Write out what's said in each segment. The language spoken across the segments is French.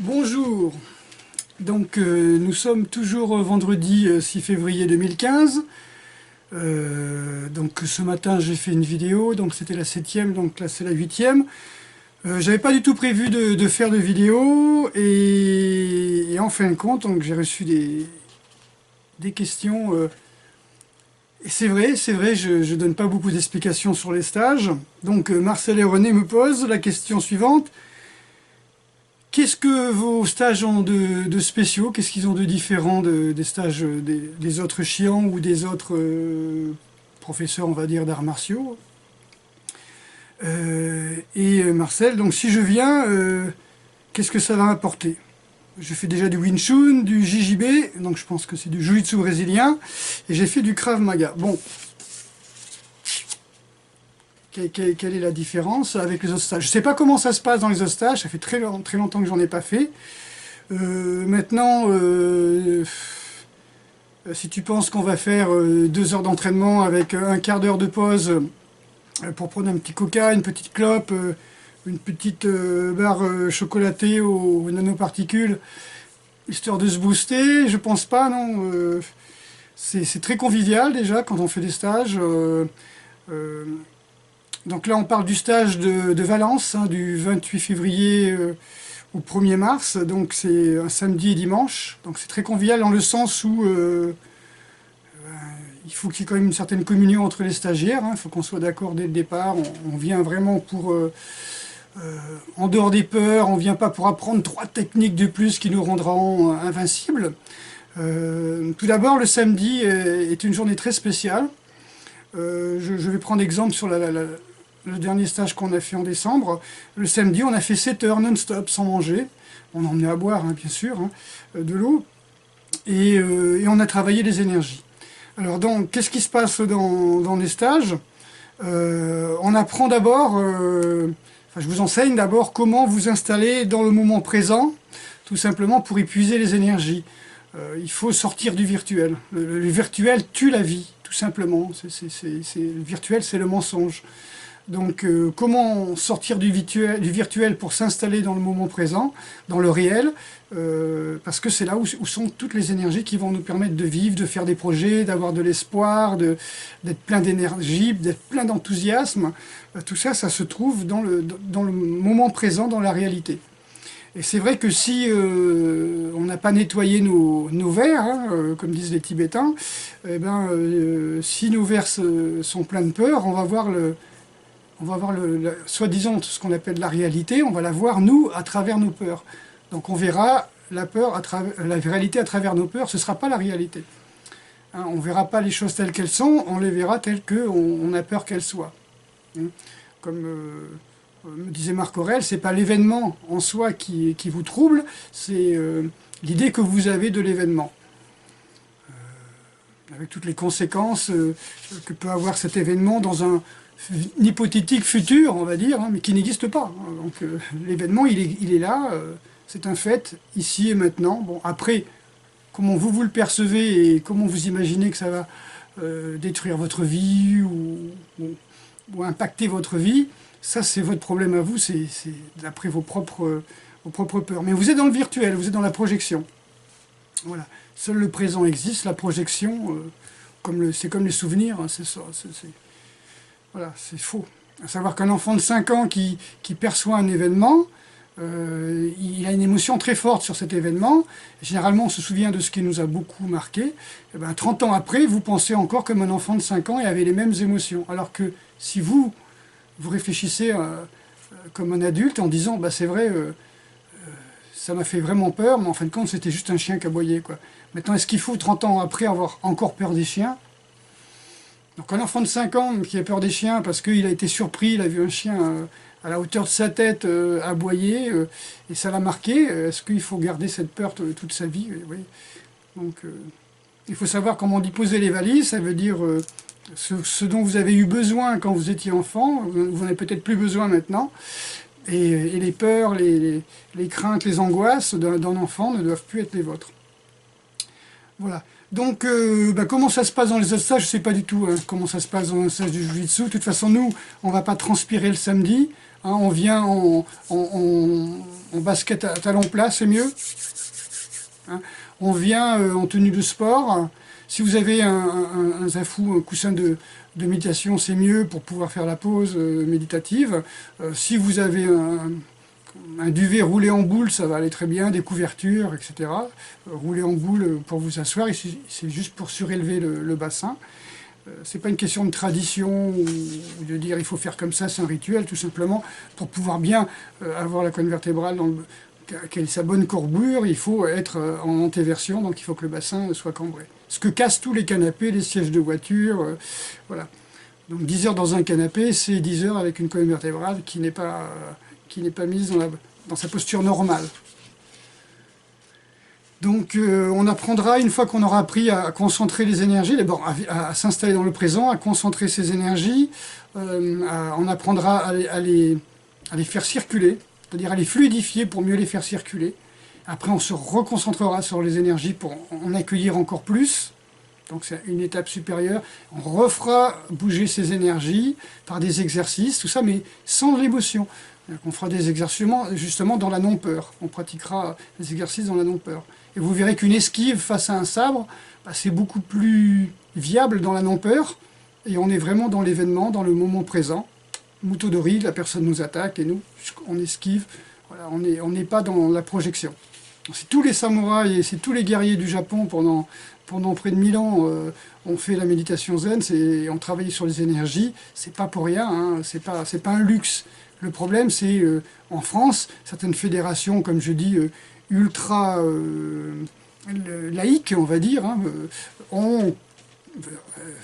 Bonjour, donc nous sommes toujours vendredi 6 février 2015. Donc ce matin j'ai fait une vidéo, donc c'était la 7e, donc là c'est la 8e. J'avais pas du tout prévu de faire de vidéo et en fin de compte j'ai reçu des questions. Et c'est vrai, je donne pas beaucoup d'explications sur les stages. Donc Marcel et René me posent la question suivante. Qu'est-ce que vos stages ont de spéciaux? Qu'est-ce qu'ils ont de différent des stages des autres chiants ou des autres professeurs, on va dire, d'arts martiaux? Marcel, donc si je viens, qu'est-ce que ça va m'apporter? Je fais déjà du Wing Chun, du JJB, donc je pense que c'est du Jiu-Jitsu brésilien, et j'ai fait du Krav Maga. Bon, quelle est la différence avec les autres stages? Je ne sais pas comment ça se passe dans les autres stages, ça fait très longtemps que j'en ai pas fait. Maintenant, si tu penses qu'on va faire 2 heures d'entraînement avec un quart d'heure de pause pour prendre un petit coca, une petite clope, une petite barre chocolatée aux nanoparticules, histoire de se booster, je pense pas, non. C'est très convivial déjà quand on fait des stages. Donc là on parle du stage de Valence, hein, du 28 février au 1er mars, donc c'est un samedi et dimanche. Donc c'est très convivial dans le sens où il faut qu'il y ait quand même une certaine communion entre les stagiaires, hein. Il faut qu'on soit d'accord dès le départ, on vient vraiment pour... en dehors des peurs, on ne vient pas pour apprendre 3 techniques de plus qui nous rendront invincibles. Tout d'abord, le samedi est une journée très spéciale. Je vais prendre exemple sur le dernier stage qu'on a fait en décembre. Le samedi, on a fait 7 heures non-stop sans manger. On a emmené à boire, hein, bien sûr, hein, de l'eau. Et on a travaillé les énergies. Alors donc, qu'est-ce qui se passe dans les stages? On apprend d'abord... je vous enseigne d'abord comment vous installer dans le moment présent, tout simplement pour épuiser les énergies. Il faut sortir du virtuel. Le virtuel tue la vie, tout simplement. Le virtuel, c'est le mensonge. Donc, comment sortir du virtuel pour s'installer dans le moment présent, dans le réel, parce que c'est là où sont toutes les énergies qui vont nous permettre de vivre, de faire des projets, d'avoir de l'espoir, d'être plein d'énergie, d'être plein d'enthousiasme. Tout ça, ça se trouve dans le moment présent, dans la réalité. Et c'est vrai que si on n'a pas nettoyé nos verres, hein, comme disent les Tibétains, si nos verres sont pleins de peur, on va voir soi-disant ce qu'on appelle la réalité, on va la voir, nous, à travers nos peurs. Donc on verra la réalité à travers nos peurs, ce ne sera pas la réalité. Hein, on ne verra pas les choses telles qu'elles sont, on les verra telles qu'on a peur qu'elles soient. Hein, comme me disait Marc Aurèle, ce n'est pas l'événement en soi qui vous trouble, c'est l'idée que vous avez de l'événement. Avec toutes les conséquences que peut avoir cet événement dans un hypothétique futur, on va dire, hein, mais qui n'existe pas. Donc l'événement, il est là, c'est un fait, ici et maintenant. Bon, après, comment vous le percevez et comment vous imaginez que ça va détruire votre vie ou impacter votre vie, ça c'est votre problème à vous, c'est d'après vos propres peurs. Mais vous êtes dans le virtuel, vous êtes dans la projection. Voilà. Seul le présent existe, la projection, c'est comme les souvenirs, hein, c'est ça. Voilà, c'est faux. À savoir qu'un enfant de 5 ans qui perçoit un événement, il a une émotion très forte sur cet événement. Généralement, on se souvient de ce qui nous a beaucoup marqué. Et 30 ans après, vous pensez encore comme un enfant de 5 ans et avez les mêmes émotions. Alors que si vous réfléchissez comme un adulte en disant c'est vrai, ça m'a fait vraiment peur, mais en fin de compte, c'était juste un chien qui aboyait, quoi. Maintenant, est-ce qu'il faut 30 ans après avoir encore peur des chiens? Donc un enfant de 5 ans qui a peur des chiens parce qu'il a été surpris, il a vu un chien à la hauteur de sa tête aboyer, et ça l'a marqué, est-ce qu'il faut garder cette peur toute sa vie? Oui. Donc il faut savoir comment on dit poser les valises, ça veut dire ce dont vous avez eu besoin quand vous étiez enfant, vous n'en avez peut-être plus besoin maintenant, et les peurs, les craintes, les angoisses d'un enfant ne doivent plus être les vôtres. Voilà. Donc, comment ça se passe dans les autres stages, je ne sais pas du tout comment ça se passe dans un stage du Jiu-Jitsu. De toute façon, nous, on ne va pas transpirer le samedi. Hein, on vient en basket à talons plats, c'est mieux. Hein. On vient en tenue de sport. Si vous avez un zafou, un coussin de méditation, c'est mieux pour pouvoir faire la pause méditative. Si vous avez un duvet roulé en boule, ça va aller très bien, des couvertures, etc. Rouler en boule pour vous asseoir, c'est juste pour surélever le bassin. C'est pas une question de tradition ou de dire il faut faire comme ça, c'est un rituel, tout simplement pour pouvoir bien avoir la colonne vertébrale quelle est sa bonne courbure, il faut être en antéversion, donc il faut que le bassin soit cambré. Ce que cassent tous les canapés, les sièges de voiture, voilà. Donc 10 heures dans un canapé, c'est 10 heures avec une colonne vertébrale qui n'est pas mise dans sa posture normale. Donc on apprendra, une fois qu'on aura appris à concentrer les énergies, d'abord à s'installer dans le présent, à concentrer ses énergies, on apprendra à les faire circuler, c'est-à-dire à les fluidifier pour mieux les faire circuler. Après on se reconcentrera sur les énergies pour en accueillir encore plus, donc c'est une étape supérieure. On refera bouger ces énergies par des exercices, tout ça, mais sans l'émotion. On fera des exercices justement dans la non-peur. On pratiquera des exercices dans la non-peur. Et vous verrez qu'une esquive face à un sabre, c'est beaucoup plus viable dans la non-peur. Et on est vraiment dans l'événement, dans le moment présent. Mouteau de riz, la personne nous attaque et nous, on esquive. Voilà, on n'est pas dans la projection. C'est tous les samouraïs et c'est tous les guerriers du Japon pendant près de 1000 ans ont fait la méditation zen, ont travaillé sur les énergies. C'est pas pour rien, hein, c'est pas un luxe. Le problème, c'est en France, certaines fédérations, comme je dis, ultra laïques, on va dire, hein,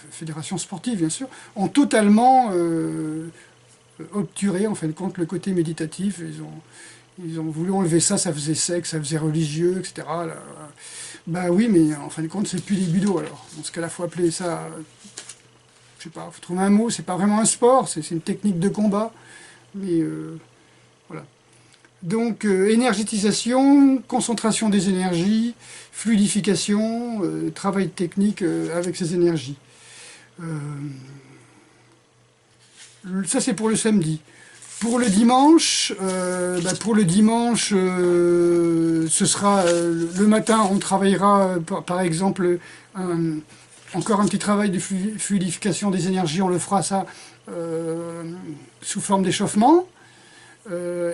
fédérations sportives bien sûr, ont totalement obturé en fin de compte le côté méditatif. Ils ont voulu enlever ça, ça faisait secte, ça faisait religieux, etc. Là, bah oui, mais en fin de compte, c'est plus des budos alors. Dans ce cas-là, il faut appeler ça, je sais pas, il faut trouver un mot, c'est pas vraiment un sport, c'est une technique de combat. Mais voilà. Donc énergétisation, concentration des énergies, fluidification, travail technique avec ces énergies. Ça c'est pour le samedi. Pour le dimanche, ce sera le matin, on travaillera par exemple encore un petit travail de fluidification des énergies, on le fera ça sous forme d'échauffement.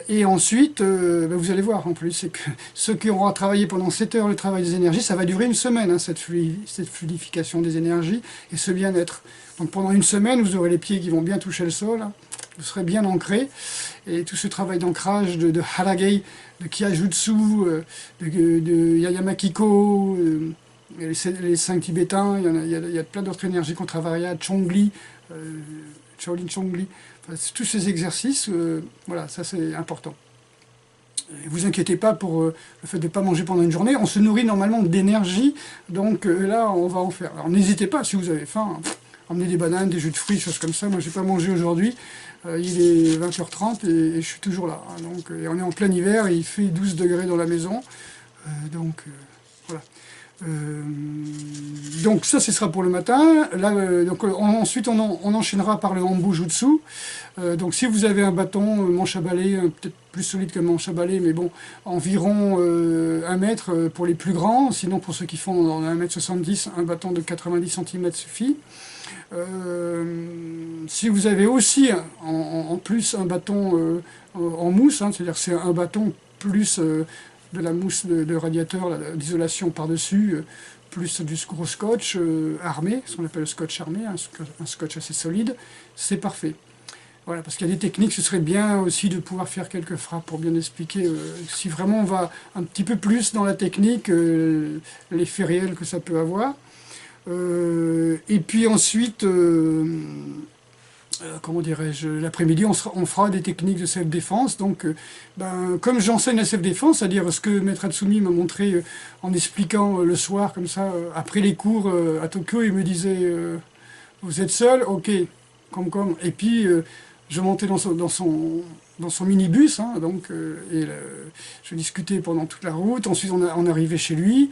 Et ensuite, vous allez voir en plus, c'est que ceux qui auront travaillé pendant 7 heures le travail des énergies, ça va durer une semaine, hein, cette fluidification des énergies et ce bien-être. Donc pendant une semaine, vous aurez les pieds qui vont bien toucher le sol, hein, vous serez bien ancré, et tout ce travail d'ancrage de Haragei, de Kyajutsu, de Yayamakiko, les 5 tibétains, il y a plein d'autres énergies qu'on travaillera, Chongli, Shaolin Chongli, enfin, tous ces exercices, voilà, ça c'est important. Et vous inquiétez pas pour le fait de ne pas manger pendant une journée, on se nourrit normalement d'énergie, donc là on va en faire. Alors n'hésitez pas, si vous avez faim, emmenez des bananes, des jus de fruits, choses comme ça. Moi j'ai pas mangé aujourd'hui, il est 20h30 et je suis toujours là. Hein, donc, et on est en plein hiver, et il fait 12 degrés dans la maison, voilà. Donc ça, ce sera pour le matin. Là, ensuite, on enchaînera par le Hanbu Jutsu. Donc si vous avez un bâton manche à balai, peut-être plus solide que manche à balai, mais bon, environ 1 mètre pour les plus grands. Sinon, pour ceux qui font dans 1m70, un bâton de 90 cm suffit. Si vous avez aussi en plus un bâton en mousse, hein, c'est-à-dire c'est un bâton plus de la mousse de radiateur, d'isolation par-dessus, plus du gros scotch armé, ce qu'on appelle le scotch armé, un scotch assez solide, c'est parfait. Voilà, parce qu'il y a des techniques, ce serait bien aussi de pouvoir faire quelques frappes pour bien expliquer, si vraiment on va un petit peu plus dans la technique, l'effet réel que ça peut avoir. Et puis ensuite, comment dirais-je, l'après-midi, on fera des techniques de self-défense. Donc, comme j'enseigne la self-défense, c'est-à-dire ce que Maître Hatsumi m'a montré en expliquant le soir, comme ça, après les cours à Tokyo, il me disait vous êtes seul? Ok, comme. Et puis, je montais dans son minibus, hein, donc, je discutais pendant toute la route. Ensuite, on arrivait chez lui,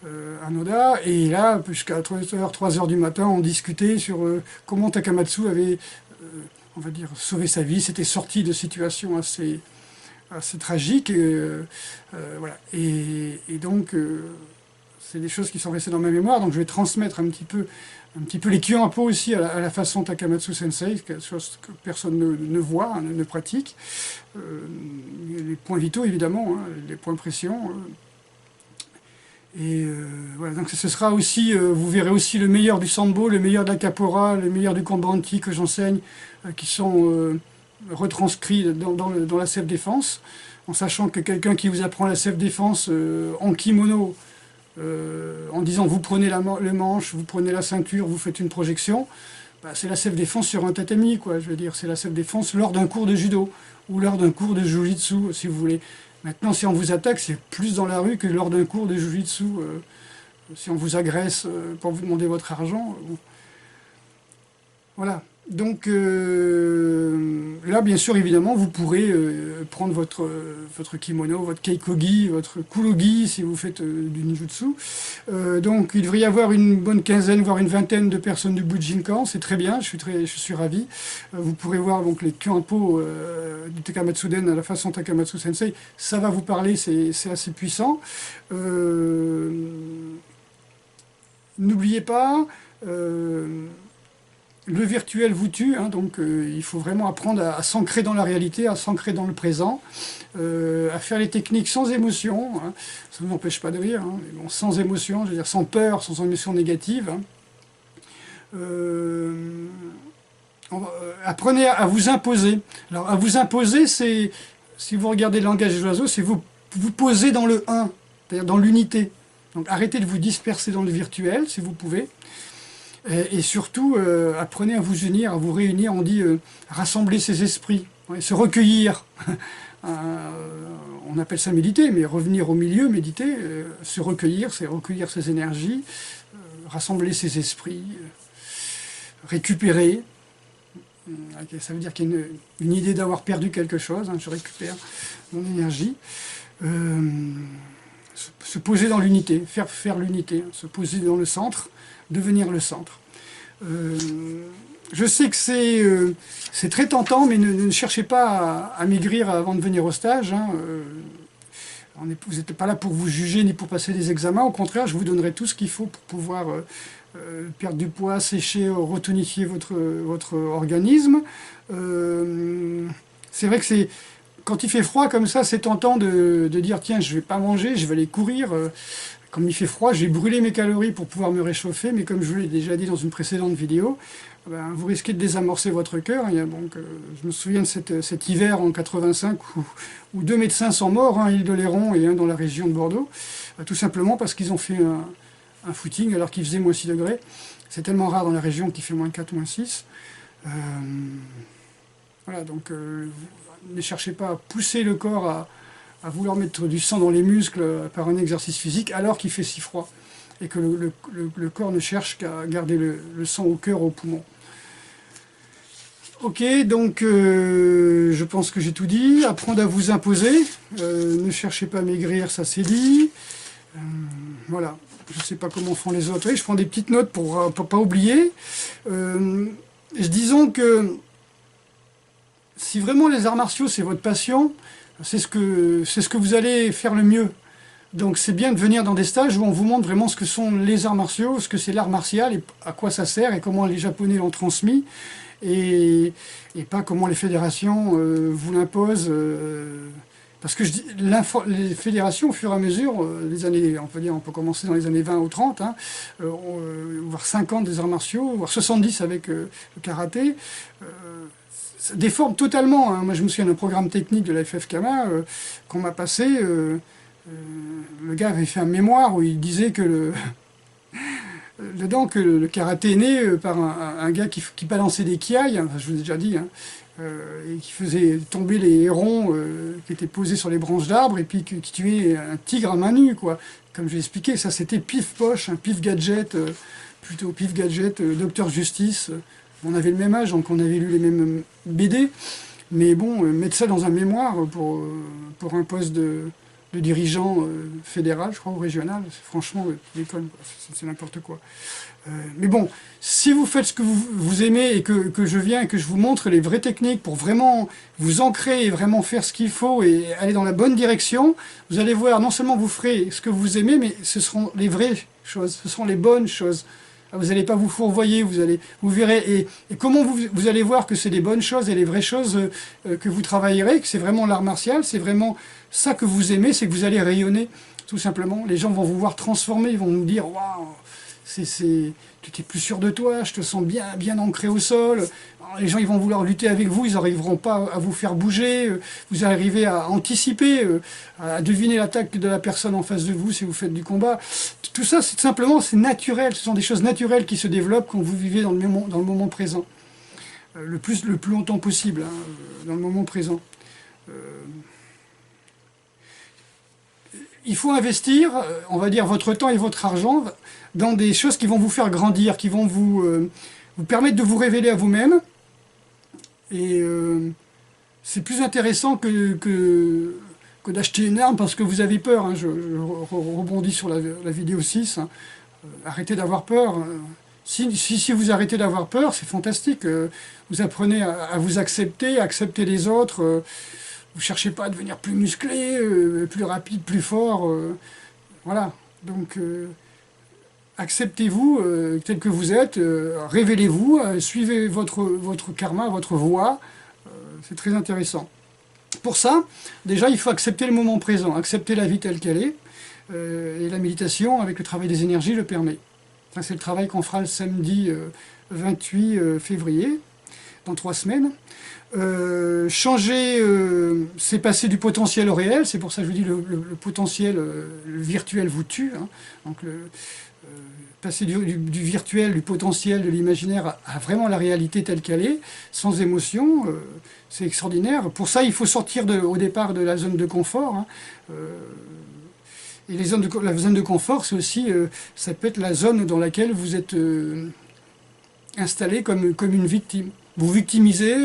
à Noda, et là, jusqu'à 3h du matin, on discutait sur comment Takamatsu avait on va dire, sauvé sa vie, s'était sorti de situations assez tragiques. Voilà. Et donc, c'est des choses qui sont restées dans ma mémoire, donc je vais transmettre un petit peu les kyōanpo aussi à la façon Takamatsu Sensei, quelque chose que personne ne voit, hein, ne pratique. Les points vitaux, évidemment, hein, les points pression. Voilà, donc ce sera aussi, vous verrez aussi le meilleur du sambo, le meilleur de la capoeira, le meilleur du kombranti que j'enseigne, qui sont retranscrits dans la self-défense, en sachant que quelqu'un qui vous apprend la self-défense en kimono, en disant vous prenez le manche, vous prenez la ceinture, vous faites une projection, bah, c'est la self-défense sur un tatami, quoi. Je veux dire, c'est la self-défense lors d'un cours de judo ou lors d'un cours de jujitsu, si vous voulez. Maintenant, si on vous attaque, c'est plus dans la rue que lors d'un cours de jujitsu. Si on vous agresse pour vous demander votre argent. Bon. Voilà. Donc là, bien sûr, évidemment, vous pourrez prendre votre kimono, votre keikogi, votre kurogi, si vous faites du ninjutsu. Donc il devrait y avoir une bonne quinzaine, voire une vingtaine de personnes du Bujinkan, c'est très bien, je suis ravi. Vous pourrez voir donc les kyōanpo du Takamatsu-den à la façon Takamatsu Sensei, ça va vous parler, c'est assez puissant. N'oubliez pas... le virtuel vous tue, hein, donc il faut vraiment apprendre à s'ancrer dans la réalité, à s'ancrer dans le présent, à faire les techniques sans émotion, hein. Ça ne m'empêche pas de rire, hein, mais bon, sans émotion, je veux dire sans peur, sans émotion négative. Hein. Apprenez à vous imposer. Alors à vous imposer, c'est, si vous regardez le langage des oiseaux, c'est vous poser dans le 1, c'est-à-dire dans l'unité. Donc arrêtez de vous disperser dans le virtuel, si vous pouvez. Et surtout, apprenez à vous unir, à vous réunir. On dit rassembler ses esprits, ouais, se recueillir. On appelle ça méditer, mais revenir au milieu, méditer, se recueillir, c'est recueillir ses énergies, rassembler ses esprits, récupérer. Ça veut dire qu'il y a une idée d'avoir perdu quelque chose, hein, je récupère mon énergie. Se poser dans l'unité, faire l'unité, hein, se poser dans le centre, devenir le centre. Je sais que c'est très tentant, mais ne cherchez pas à maigrir avant de venir au stage. Hein. Vous n'êtes pas là pour vous juger ni pour passer des examens. Au contraire, je vous donnerai tout ce qu'il faut pour pouvoir perdre du poids, sécher, retonifier votre organisme. C'est vrai que quand il fait froid comme ça, c'est tentant de dire tiens, je ne vais pas manger, je vais aller courir. Comme il fait froid, j'ai brûlé mes calories pour pouvoir me réchauffer, mais comme je vous l'ai déjà dit dans une précédente vidéo, ben, vous risquez de désamorcer votre cœur. Donc, je me souviens de cet hiver en 85 où 2 médecins sont morts, un à Île-de-Léron et un dans la région de Bordeaux, tout simplement parce qu'ils ont fait un footing alors qu'il faisait moins 6 degrés. C'est tellement rare dans la région qu'il fait moins 4, moins 6. Voilà, donc ne cherchez pas à pousser le corps à vouloir mettre du sang dans les muscles par un exercice physique alors qu'il fait si froid et que le corps ne cherche qu'à garder le sang au cœur, au poumon. Ok, donc je pense que j'ai tout dit. Apprendre à vous imposer, ne cherchez pas à maigrir, ça c'est dit. Voilà, je ne sais pas comment font les autres. Oui, je prends des petites notes pour pas oublier. Disons que si vraiment les arts martiaux c'est votre passion, c'est ce que vous allez faire le mieux. Donc c'est bien de venir dans des stages où on vous montre vraiment ce que sont les arts martiaux, ce que c'est l'art martial et à quoi ça sert et comment les Japonais l'ont transmis et pas comment les fédérations vous l'imposent. Parce que les fédérations, au fur et à mesure, les années, on peut commencer dans les années 20 ou 30, hein, voire 50 des arts martiaux, voire 70 avec le karaté, ça déforme totalement. Hein. Moi, je me souviens d'un programme technique de la FFKMA qu'on m'a passé. Le gars avait fait un mémoire où il disait que le karaté est né par un gars qui balançait des kiaïs, enfin, je vous ai déjà dit, hein, et qui faisait tomber les hérons qui étaient posés sur les branches d'arbres et puis qui tuait un tigre à main nue, quoi. Comme je l'ai expliqué, ça c'était pif poche, un pif gadget, plutôt pif gadget, Docteur Justice. On avait le même âge, donc on avait lu les mêmes BD, mais bon, mettre ça dans un mémoire pour un poste de de dirigeant fédéral, je crois, ou régional. Franchement, déconne, c'est n'importe quoi. Mais bon, si vous faites ce que vous aimez et que je viens et que je vous montre les vraies techniques pour vraiment vous ancrer et vraiment faire ce qu'il faut et aller dans la bonne direction, vous allez voir, non seulement vous ferez ce que vous aimez, mais ce seront les vraies choses, ce seront les bonnes choses. Vous n'allez pas vous fourvoyer, vous verrez. Et comment vous allez voir que c'est des bonnes choses et les vraies choses que vous travaillerez, que c'est vraiment l'art martial, c'est vraiment ça que vous aimez, c'est que vous allez rayonner, tout simplement. Les gens vont vous voir transformer, ils vont vous dire « Waouh !» tu es plus sûr de toi, je te sens bien ancré au sol. Alors, les gens ils vont vouloir lutter avec vous, ils n'arriveront pas à vous faire bouger, vous arrivez à anticiper, à deviner l'attaque de la personne en face de vous si vous faites du combat. Tout ça, c'est naturel, ce sont des choses naturelles qui se développent quand vous vivez dans le moment présent. Le plus longtemps possible, hein, dans le moment présent. Il faut investir, on va dire, votre temps et votre argent dans des choses qui vont vous faire grandir, qui vont vous permettre de vous révéler à vous-même. Et c'est plus intéressant que d'acheter une arme parce que vous avez peur. Hein. Je rebondis sur la vidéo 6. Hein. Arrêtez d'avoir peur. Si vous arrêtez d'avoir peur, c'est fantastique. Vous apprenez à vous accepter, à accepter les autres. Vous ne cherchez pas à devenir plus musclé, plus rapide, plus fort. Voilà. Donc, acceptez-vous tel que vous êtes, révélez-vous, suivez votre karma, votre voie. C'est très intéressant. Pour ça, déjà, il faut accepter le moment présent, accepter la vie telle qu'elle est. Et la méditation, avec le travail des énergies, le permet. C'est le travail qu'on fera le samedi 28 février, dans 3 semaines. Changer, c'est passer du potentiel au réel, c'est pour ça que je vous dis le potentiel, le virtuel vous tue. Hein. Donc passer du virtuel, du potentiel, de l'imaginaire à vraiment la réalité telle qu'elle est, sans émotion, c'est extraordinaire. Pour ça, il faut sortir au départ de la zone de confort. Hein. Et la zone de confort, c'est aussi, ça peut être la zone dans laquelle vous êtes installé comme une victime. Vous victimisez,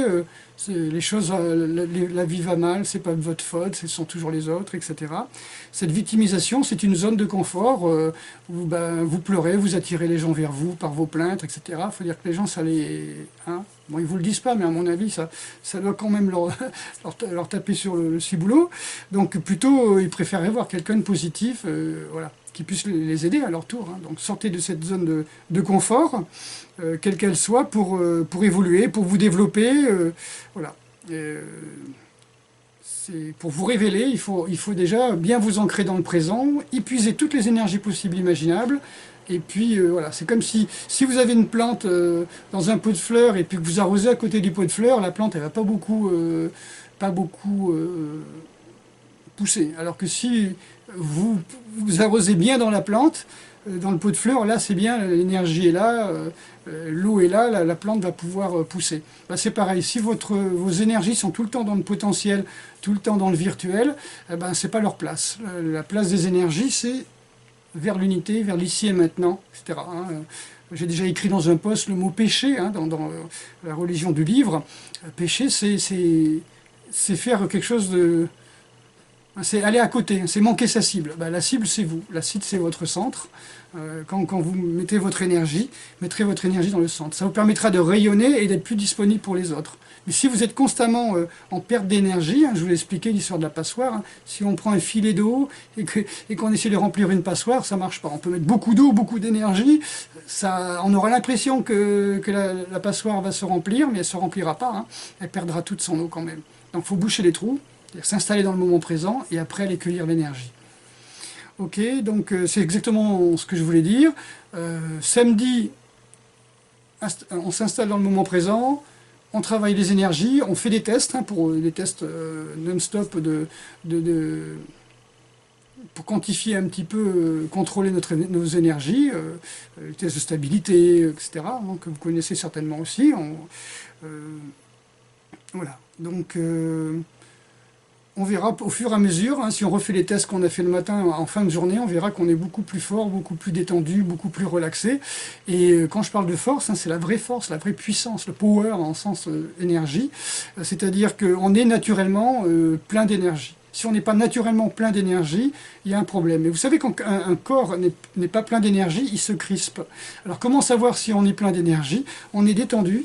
les choses, la vie va mal, c'est pas de votre faute, ce sont toujours les autres, etc. Cette victimisation, c'est une zone de confort où vous pleurez, vous attirez les gens vers vous par vos plaintes, etc. Il faut dire que les gens, ça les... Hein, bon, ils vous le disent pas, mais à mon avis, ça doit quand même leur taper sur le ciboulot. Donc plutôt, ils préféraient voir quelqu'un de positif, voilà, qui puisse les aider à leur tour. Hein. Donc sortez de cette zone de confort, quelle qu'elle soit, pour évoluer, pour vous développer. Voilà. Pour vous révéler, il faut déjà bien vous ancrer dans le présent, épuiser toutes les énergies possibles imaginables. Et puis voilà, c'est comme si vous avez une plante dans un pot de fleurs et puis que vous arrosez à côté du pot de fleurs, la plante elle va pas beaucoup pousser. Alors que si vous arrosez bien dans la plante, dans le pot de fleurs, là c'est bien, l'énergie est là, l'eau est là, la plante va pouvoir pousser. Bah, c'est pareil, si vos énergies sont tout le temps dans le potentiel, tout le temps dans le virtuel, eh ben, c'est pas leur place. La place des énergies, c'est vers l'unité, vers l'ici et maintenant, etc. Hein. J'ai déjà écrit dans un post le mot péché, hein, dans la religion du livre. Péché, c'est faire quelque chose de... C'est aller à côté, c'est manquer sa cible. Ben, la cible, c'est vous. La cible, c'est votre centre. Quand vous mettez votre énergie, mettrez votre énergie dans le centre. Ça vous permettra de rayonner et d'être plus disponible pour les autres. Mais si vous êtes constamment en perte d'énergie, hein, je vous l'ai expliqué l'histoire de la passoire, hein, si on prend un filet d'eau et qu'on essaie de remplir une passoire, ça ne marche pas. On peut mettre beaucoup d'eau, beaucoup d'énergie, on aura l'impression que la passoire va se remplir, mais elle ne se remplira pas. Hein. Elle perdra toute son eau quand même. Donc il faut boucher les trous, s'installer dans le moment présent et après aller cueillir l'énergie. Ok, donc c'est exactement ce que je voulais dire. Samedi, on s'installe dans le moment présent, on travaille les énergies, on fait des tests, hein, pour des tests non-stop pour quantifier un petit peu, contrôler nos énergies, les tests de stabilité, etc., hein, que vous connaissez certainement aussi. Voilà, donc... on verra au fur et à mesure, hein, si on refait les tests qu'on a fait le matin en fin de journée, on verra qu'on est beaucoup plus fort, beaucoup plus détendu, beaucoup plus relaxé. Et quand je parle de force, hein, c'est la vraie force, la vraie puissance, le power en sens énergie. C'est-à-dire qu'on est naturellement plein d'énergie. Si on n'est pas naturellement plein d'énergie, il y a un problème. Et vous savez, quand un corps n'est pas plein d'énergie, il se crispe. Alors comment savoir si on est plein d'énergie? On est détendu,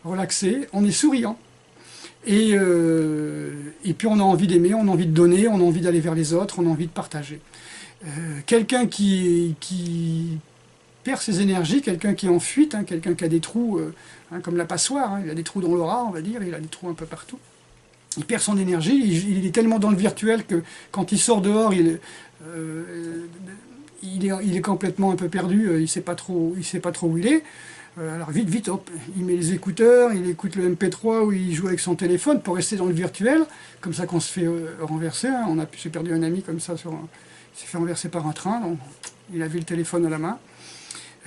relaxé, on est souriant. Et puis on a envie d'aimer, on a envie de donner, on a envie d'aller vers les autres, on a envie de partager. Quelqu'un qui perd ses énergies, quelqu'un qui est en fuite, hein, quelqu'un qui a des trous, comme la passoire, hein, il a des trous dans l'aura, on va dire, il a des trous un peu partout. Il perd son énergie, il est tellement dans le virtuel que quand il sort dehors, il est complètement un peu perdu, il ne sait pas trop où il est. Alors vite, vite, hop, il met les écouteurs, il écoute le MP3 ou il joue avec son téléphone pour rester dans le virtuel, comme ça qu'on se fait renverser. Hein. J'ai perdu un ami comme ça, il s'est fait renverser par un train, donc il avait le téléphone à la main.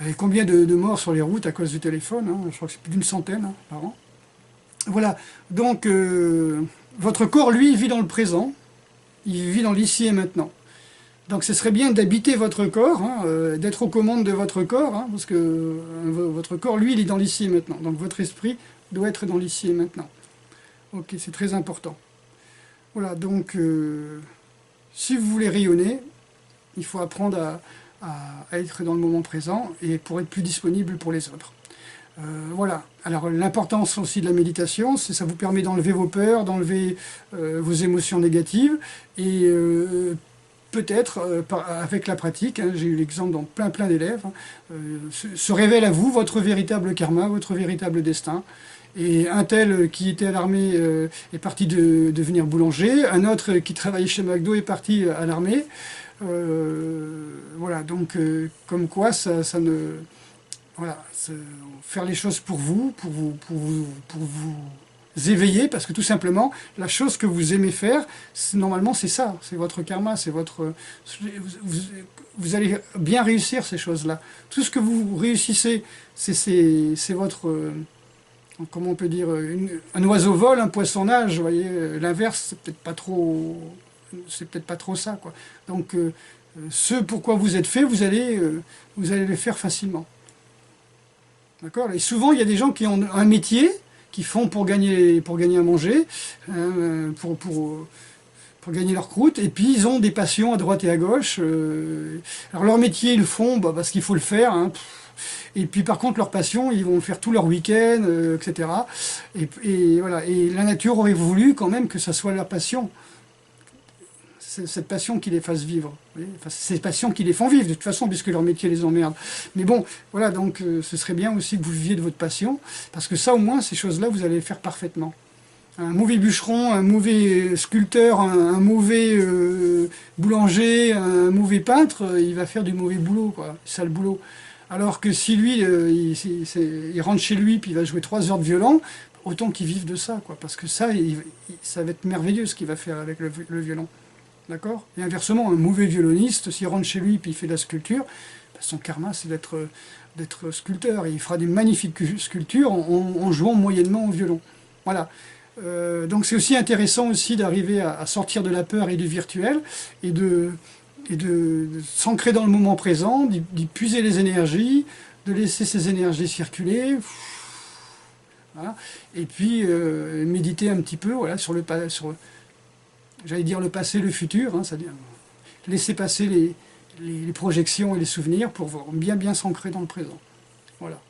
Et combien de morts sur les routes à cause du téléphone, hein, je crois que c'est plus d'une centaine hein, par an. Voilà, donc votre corps, lui, il vit dans le présent, il vit dans l'ici et maintenant. Donc ce serait bien d'habiter votre corps, hein, d'être aux commandes de votre corps, hein, parce que votre corps, lui, il est dans l'ici et maintenant. Donc votre esprit doit être dans l'ici et maintenant. Ok, c'est très important. Voilà, donc si vous voulez rayonner, il faut apprendre à être dans le moment présent et pour être plus disponible pour les autres. Voilà. Alors l'importance aussi de la méditation, c'est ça vous permet d'enlever vos peurs, d'enlever vos émotions négatives et peut-être, avec la pratique, hein, j'ai eu l'exemple dans plein d'élèves, hein, se révèle à vous votre véritable karma, votre véritable destin. Et un tel qui était à l'armée est parti devenir boulanger, un autre qui travaillait chez McDo est parti à l'armée. Voilà, donc comme quoi ça ne... Voilà, faire les choses pour vous éveiller, parce que tout simplement, la chose que vous aimez faire, normalement c'est ça, c'est votre karma, c'est votre... Vous allez bien réussir ces choses-là. Tout ce que vous réussissez, c'est votre... comment on peut dire, un oiseau vole, un poisson nage, vous voyez, l'inverse, c'est peut-être pas trop ça, quoi. Donc, ce pourquoi vous êtes fait, vous allez le faire facilement. D'accord? Et souvent, il y a des gens qui ont un métier, qui font pour gagner à manger, pour gagner leur croûte, et puis ils ont des passions à droite et à gauche. Alors leur métier, ils le font parce qu'il faut le faire, hein. Et puis par contre, leur passion, ils vont faire tout leur week-end, etc. Et voilà. Et la nature aurait voulu quand même que ça soit leur passion. C'est cette passion qui les fasse vivre. Enfin, c'est ces passions qui les font vivre, de toute façon, puisque leur métier les emmerde. Mais bon, voilà, donc ce serait bien aussi que vous viviez de votre passion, parce que ça, au moins, ces choses-là, vous allez les faire parfaitement. Un mauvais bûcheron, un mauvais sculpteur, un mauvais boulanger, un mauvais peintre, il va faire du mauvais boulot, quoi, sale boulot. Alors que si lui, il rentre chez lui, puis il va jouer 3 heures de violon, autant qu'il vive de ça, quoi, parce que ça, ça va être merveilleux ce qu'il va faire avec le violon. D'accord? Et inversement, un mauvais violoniste, s'il rentre chez lui puis il fait de la sculpture, ben son karma c'est d'être sculpteur. Et il fera des magnifiques sculptures en jouant moyennement au violon. Voilà. Donc c'est aussi intéressant aussi d'arriver à sortir de la peur et du virtuel et de s'ancrer dans le moment présent, d'y puiser les énergies, de laisser ces énergies circuler. Voilà. Et puis méditer un petit peu voilà, sur j'allais dire le passé, le futur, hein, c'est-à-dire laisser passer les projections et les souvenirs pour bien s'ancrer dans le présent. Voilà.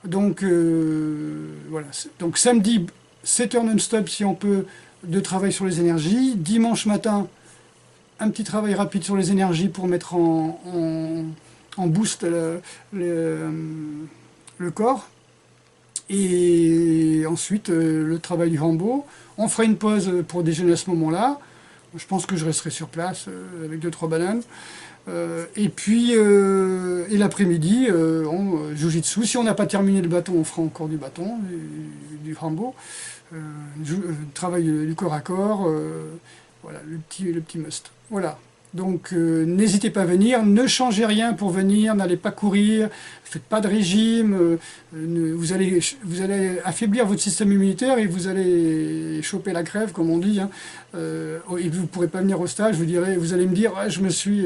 Donc, voilà. Donc samedi, 7 heures non-stop si on peut, de travail sur les énergies. Dimanche matin, un petit travail rapide sur les énergies pour mettre en boost le corps. Et ensuite, le travail du Rambo. On fera une pause pour déjeuner à ce moment-là. Je pense que je resterai sur place avec 2-3 bananes. Et puis, et l'après-midi, on jiu-jitsu. Si on n'a pas terminé le bâton, on fera encore du bâton, du Rambo. Travail du corps à corps. Voilà, le petit must. Voilà. Donc n'hésitez pas à venir, ne changez rien pour venir, n'allez pas courir, faites pas de régime, vous allez affaiblir votre système immunitaire et vous allez choper la crève, comme on dit, hein. Et vous ne pourrez pas venir au stage, vous allez me dire ah, je me suis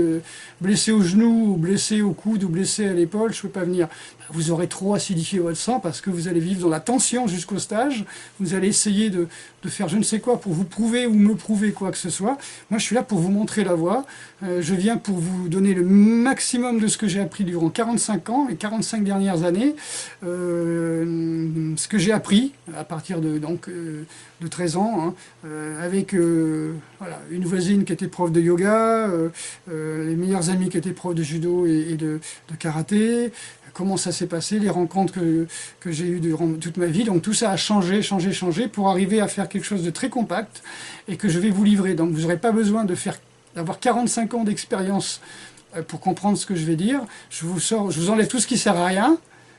blessé au genou, ou blessé au coude, ou blessé à l'épaule, je ne peux pas venir. Vous aurez trop acidifié votre sang parce que vous allez vivre dans la tension jusqu'au stage, vous allez essayer de faire je ne sais quoi pour vous prouver ou me prouver quoi que ce soit. Moi je suis là pour vous montrer la voie, je viens pour vous donner le maximum de ce que j'ai appris durant 45 ans, les 45 dernières années, ce que j'ai appris à partir de 13 ans, hein, avec voilà, une voisine qui était prof de yoga, les meilleurs amis qui étaient profs de judo et de karaté, comment ça s'est passé, les rencontres que j'ai eues durant toute ma vie. Donc tout ça a changé pour arriver à faire quelque chose de très compact et que je vais vous livrer. Donc vous n'aurez pas besoin d'avoir 45 ans d'expérience pour comprendre ce que je vais dire. Je vous enlève tout ce qui ne sert à rien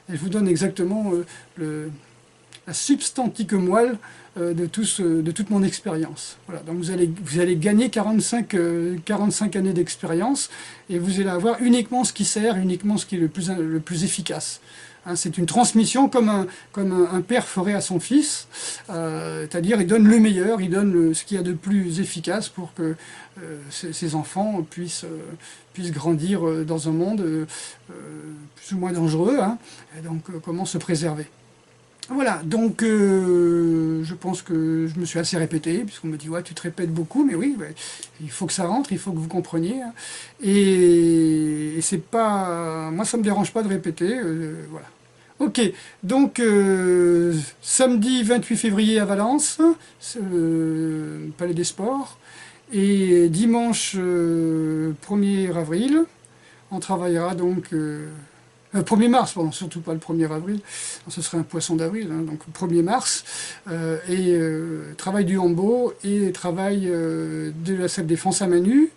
et je vous donne exactement la substantique moelle de toute mon expérience. Voilà, donc vous allez gagner 45 années d'expérience et vous allez avoir uniquement ce qui sert, uniquement ce qui est le plus efficace. Hein, c'est une transmission comme un père ferait à son fils, c'est-à-dire il donne le meilleur, il donne ce qu'il y a de plus efficace pour que ses enfants puissent grandir dans un monde plus ou moins dangereux, hein, et donc comment se préserver. Voilà, donc je pense que je me suis assez répété, puisqu'on me dit ouais tu te répètes beaucoup, mais oui, il faut que ça rentre, il faut que vous compreniez, hein. Et c'est pas, moi ça me dérange pas de répéter, voilà. Ok, donc samedi 28 février à Valence, Palais des Sports, et dimanche 1er avril, on travaillera donc 1er mars, pardon, surtout pas le 1er avril, ce serait un poisson d'avril, hein, donc 1er mars, et travail du hambo et travail de la self-défense à main nue.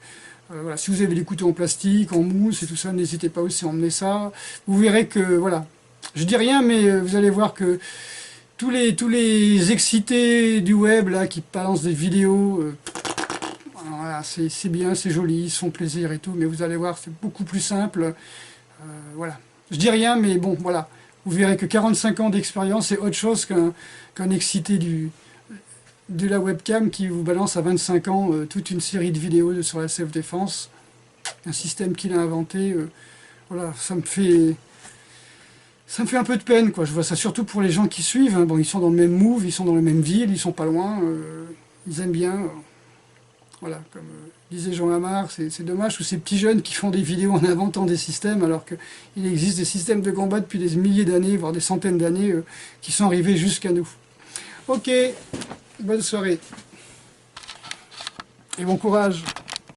Voilà, si vous avez des couteaux en plastique, en mousse et tout ça, n'hésitez pas aussi à emmener ça. Vous verrez que, voilà, je dis rien, mais vous allez voir que tous les excités du web là, qui balancent des vidéos, voilà, c'est bien, c'est joli, ils se font plaisir et tout, mais vous allez voir, c'est beaucoup plus simple. Voilà. Je dis rien, mais bon, voilà. Vous verrez que 45 ans d'expérience, c'est autre chose qu'un excité de la webcam qui vous balance à 25 ans toute une série de vidéos sur la self-défense. Un système qu'il a inventé. Voilà, ça me fait un peu de peine, quoi. Je vois ça surtout pour les gens qui suivent, hein. Bon, ils sont dans le même move, ils sont dans la même ville, ils sont pas loin, ils aiment bien. Voilà, comme disait Jean Lamar, c'est dommage tous ces petits jeunes qui font des vidéos en inventant des systèmes, alors qu'il existe des systèmes de combat depuis des milliers d'années, voire des centaines d'années, qui sont arrivés jusqu'à nous. Ok, bonne soirée, et bon courage.